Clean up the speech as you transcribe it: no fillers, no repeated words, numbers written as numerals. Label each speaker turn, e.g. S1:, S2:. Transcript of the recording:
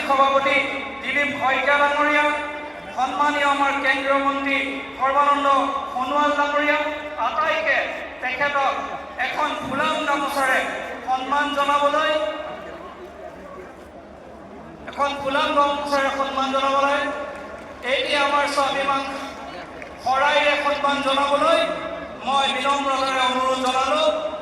S1: সভাপতি দিলীপ শইকীয়া ডাঙৰীয়া, সন্মানীয় আমাৰ কেন্দ্ৰীয় মন্ত্ৰী সৰ্বানন্দ সোণোৱাল ডাঙৰীয়া, আটাইকে তেখেতক এখন ফুলাম গামোচাৰে সন্মান জনাবলৈ এতিয়া আমাৰ স্বাভিমান শৰাইৰে সন্মান জনাবলৈ মই বিনম্ৰতাৰে অনুৰোধ জনালোঁ।